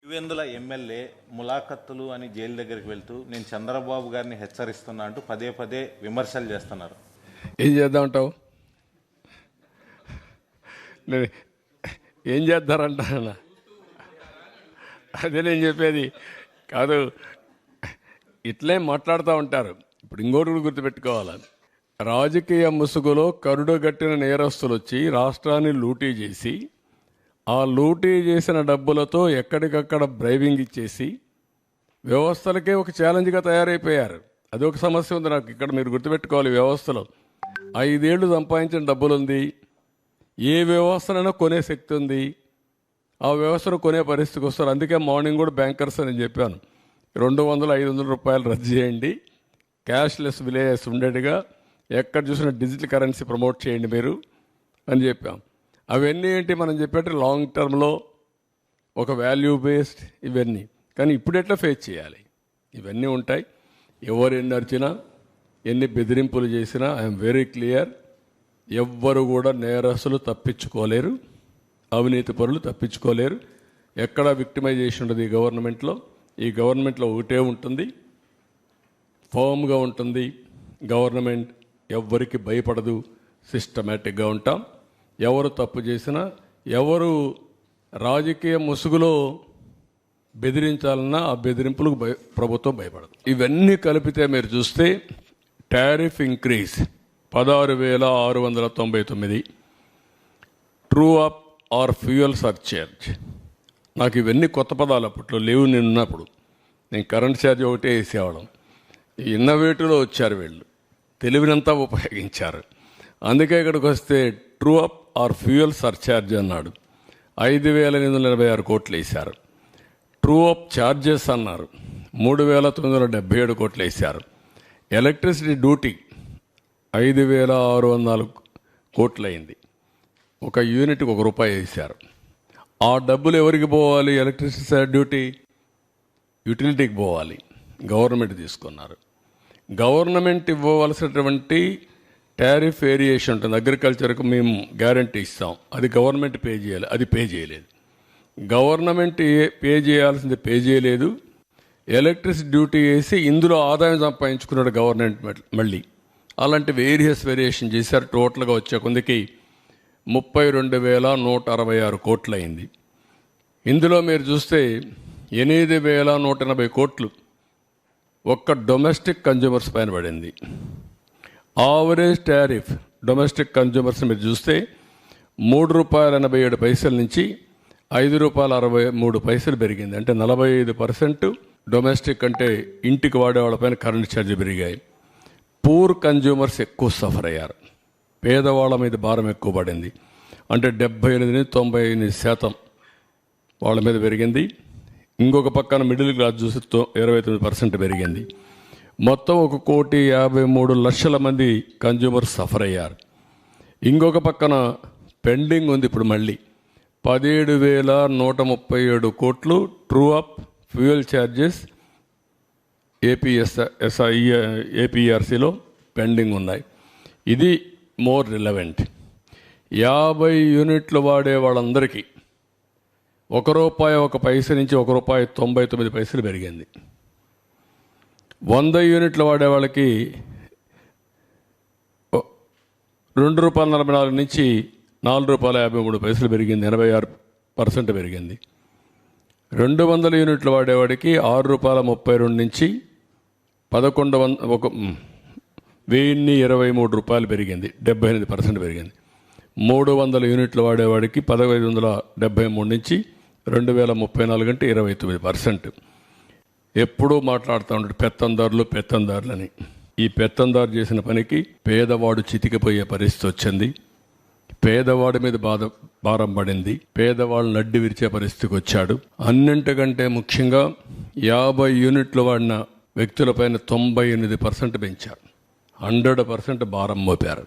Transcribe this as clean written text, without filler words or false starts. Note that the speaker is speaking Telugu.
పులివెందుల ఎమ్మెల్యే ములాఖత్తులు అని జైలు దగ్గరికి వెళ్తూ నేను చంద్రబాబు గారిని హెచ్చరిస్తున్నా అంటూ పదే పదే విమర్శలు చేస్తున్నారు. ఏం చేద్దామంటావు? ఏం చేద్దారంట? అదే నేను చెప్పేది కాదు. ఇట్లే మాట్లాడుతూ ఉంటారు. ఇప్పుడు ఇంకోటి గుర్తుపెట్టుకోవాలి. రాజకీయ ముసుగులో కరుడుగట్టిన నేరస్తులు వచ్చి రాష్ట్రాన్ని లూటీ చేసి ఆ లూటీ చేసిన డబ్బులతో ఎక్కడికక్కడ బ్రైవింగ్ ఇచ్చేసి వ్యవస్థలకే ఒక ఛాలెంజ్గా తయారైపోయారు. అదొక సమస్య ఉంది నాకు. ఇక్కడ మీరు గుర్తుపెట్టుకోవాలి, వ్యవస్థలో 5 ఏళ్ళు సంపాదించిన డబ్బులు ఉంది. ఏ వ్యవస్థనైనా కొనే శక్తి ఉంది. ఆ వ్యవస్థను కొనే పరిస్థితికి వస్తారు. అందుకే మార్నింగ్ కూడా బ్యాంకర్స్ అని చెప్పాను, 200-500 రూపాయలు రద్దు చేయండి, క్యాష్లెస్ విలేజెస్ ఉండేట్టుగా ఎక్కడ చూసినా డిజిటల్ కరెన్సీ ప్రమోట్ చేయండి మీరు అని చెప్పాం. అవన్నీ ఏంటి మనం చెప్పేట్టు లాంగ్ టర్మ్లో ఒక వాల్యూ బేస్డ్ ఇవన్నీ. కానీ ఇప్పుడు ఎట్లా ఫేస్ చేయాలి? ఇవన్నీ ఉంటాయి. ఎవరు ఎన్ని అరిచినా ఎన్ని బెదిరింపులు చేసినా ఐఎమ్ వెరీ క్లియర్, ఎవ్వరు కూడా నేరస్తులు తప్పించుకోలేరు, అవినీతి పరులు తప్పించుకోలేరు. ఎక్కడ విక్టిమైజేషన్ ఉండదు ఈ గవర్నమెంట్లో. ఈ గవర్నమెంట్లో ఒకటే ఉంటుంది, ఫర్మ్గా ఉంటుంది గవర్నమెంట్. ఎవ్వరికి భయపడదు, సిస్టమేటిక్గా ఉంటాం. ఎవరు తప్పు చేసినా, ఎవరు రాజకీయ ముసుగులో బెదిరించాలన్నా ఆ బెదిరింపులకు ప్రభుత్వం భయపడదు. ఇవన్నీ కలిపితే మీరు చూస్తే tariff increase 16,699, true up or fuel surcharge. నాకు ఇవన్నీ కొత్త పదాలు, అప్పట్లో లేవు. నేను ఉన్నప్పుడు నేను కరెంట్ ఛార్జ్ ఒకటే వేసేవాళ్ళం. ఇన్నోవేటివ్లో వచ్చారు వీళ్ళు, తెలివినంతా ఉపయోగించారు. అందుకే ఇక్కడికి వస్తే true up or fuel surcharge అన్నాడు, 5,886 కోట్లు వేశారు. ట్రూ అప్ ఛార్జెస్ అన్నారు, 3,977 కోట్లు వేశారు. ఎలక్ట్రిసిటీ డ్యూటీ 5,604 కోట్లు అయింది. ఒక యూనిట్కి ₹1 వేశారు. ఆ డబ్బులు ఎవరికి పోవాలి? ఎలక్ట్రిసిటీ డ్యూటీ యూటిలిటీకి పోవాలి. గవర్నమెంట్ తీసుకున్నారు. గవర్నమెంట్ ఇవ్వవలసినటువంటి టారిఫ్ వేరియేషన్ ఉంటుంది. అగ్రికల్చర్కు మేము గ్యారంటీ ఇస్తాం, అది గవర్నమెంట్ పే చేయాలి, అది పే చేయలేదు. గవర్నమెంట్ పే చేయాల్సింది పే చేయలేదు. ఎలక్ట్రిసిటీ డ్యూటీ వేసి ఇందులో ఆదాయం సంపాదించుకున్నాడు గవర్నమెంట్ మళ్ళీ. అలాంటి వేరియేషన్ చేశారు. టోటల్గా వచ్చే కొందికి 32,166 కోట్లు అయింది. ఇందులో మీరు చూస్తే 8,180 కోట్లు ఒక్క డొమెస్టిక్ కన్జ్యూమర్స్ పైన పడింది. ఆవరేజ్ టారిఫ్ డొమెస్టిక్ కన్జ్యూమర్స్ మీరు చూస్తే ₹3.87 నుంచి ₹5.63 పెరిగింది. అంటే 45% డొమెస్టిక్ అంటే ఇంటికి వాడే వాళ్ళపైన కరెంట్ ఛార్జ్ పెరిగాయి. పూర్ కన్జ్యూమర్స్ ఎక్కువ సఫర్ అయ్యారు. పేదవాళ్ళ మీద భారం ఎక్కువ పడింది. అంటే 78-99% వాళ్ళ మీద పెరిగింది. ఇంకొక పక్కన మిడిల్ క్లాస్ చూసి 29% పెరిగింది. మొత్తం 1,53,00,000 మంది కన్జ్యూమర్స్ సఫర్ అయ్యారు. ఇంకొక పక్కన పెండింగ్ ఉంది ఇప్పుడు మళ్ళీ 17,137 కోట్లు ట్రూ అప్ ఫ్యూయల్ ఛార్జెస్ ఏపీఆర్సీలో పెండింగ్ ఉన్నాయి. ఇది మోర్ రిలవెంట్. 50 యూనిట్లు వాడే వాళ్ళందరికీ ₹1 నుంచి ₹1.99 పెరిగింది. 100 యూనిట్లు వాడే వాళ్ళకి ₹2.44 నుంచి ₹4.53 పెరిగింది, 86% పెరిగింది. 200 యూనిట్లు వాడేవాడికి ₹6.32 నుంచి ₹1,123 పెరిగింది, 78% పెరిగింది. 300 యూనిట్లు వాడేవాడికి 1,573 నుంచి 2,034 అంటే 29%. ఎప్పుడూ మాట్లాడుతూ ఉంటాడు పెత్తందారులని. ఈ పెత్తందారు చేసిన పనికి పేదవాడు చితికిపోయే పరిస్థితి వచ్చింది. పేదవాడి మీద భారం పడింది. పేదవాళ్ళు నడ్డి విరిచే పరిస్థితికి వచ్చాడు. అన్నింటికంటే ముఖ్యంగా 50 యూనిట్లు వాడిన వ్యక్తులపైన 98% పెంచారు. 100% భారం మోపారు.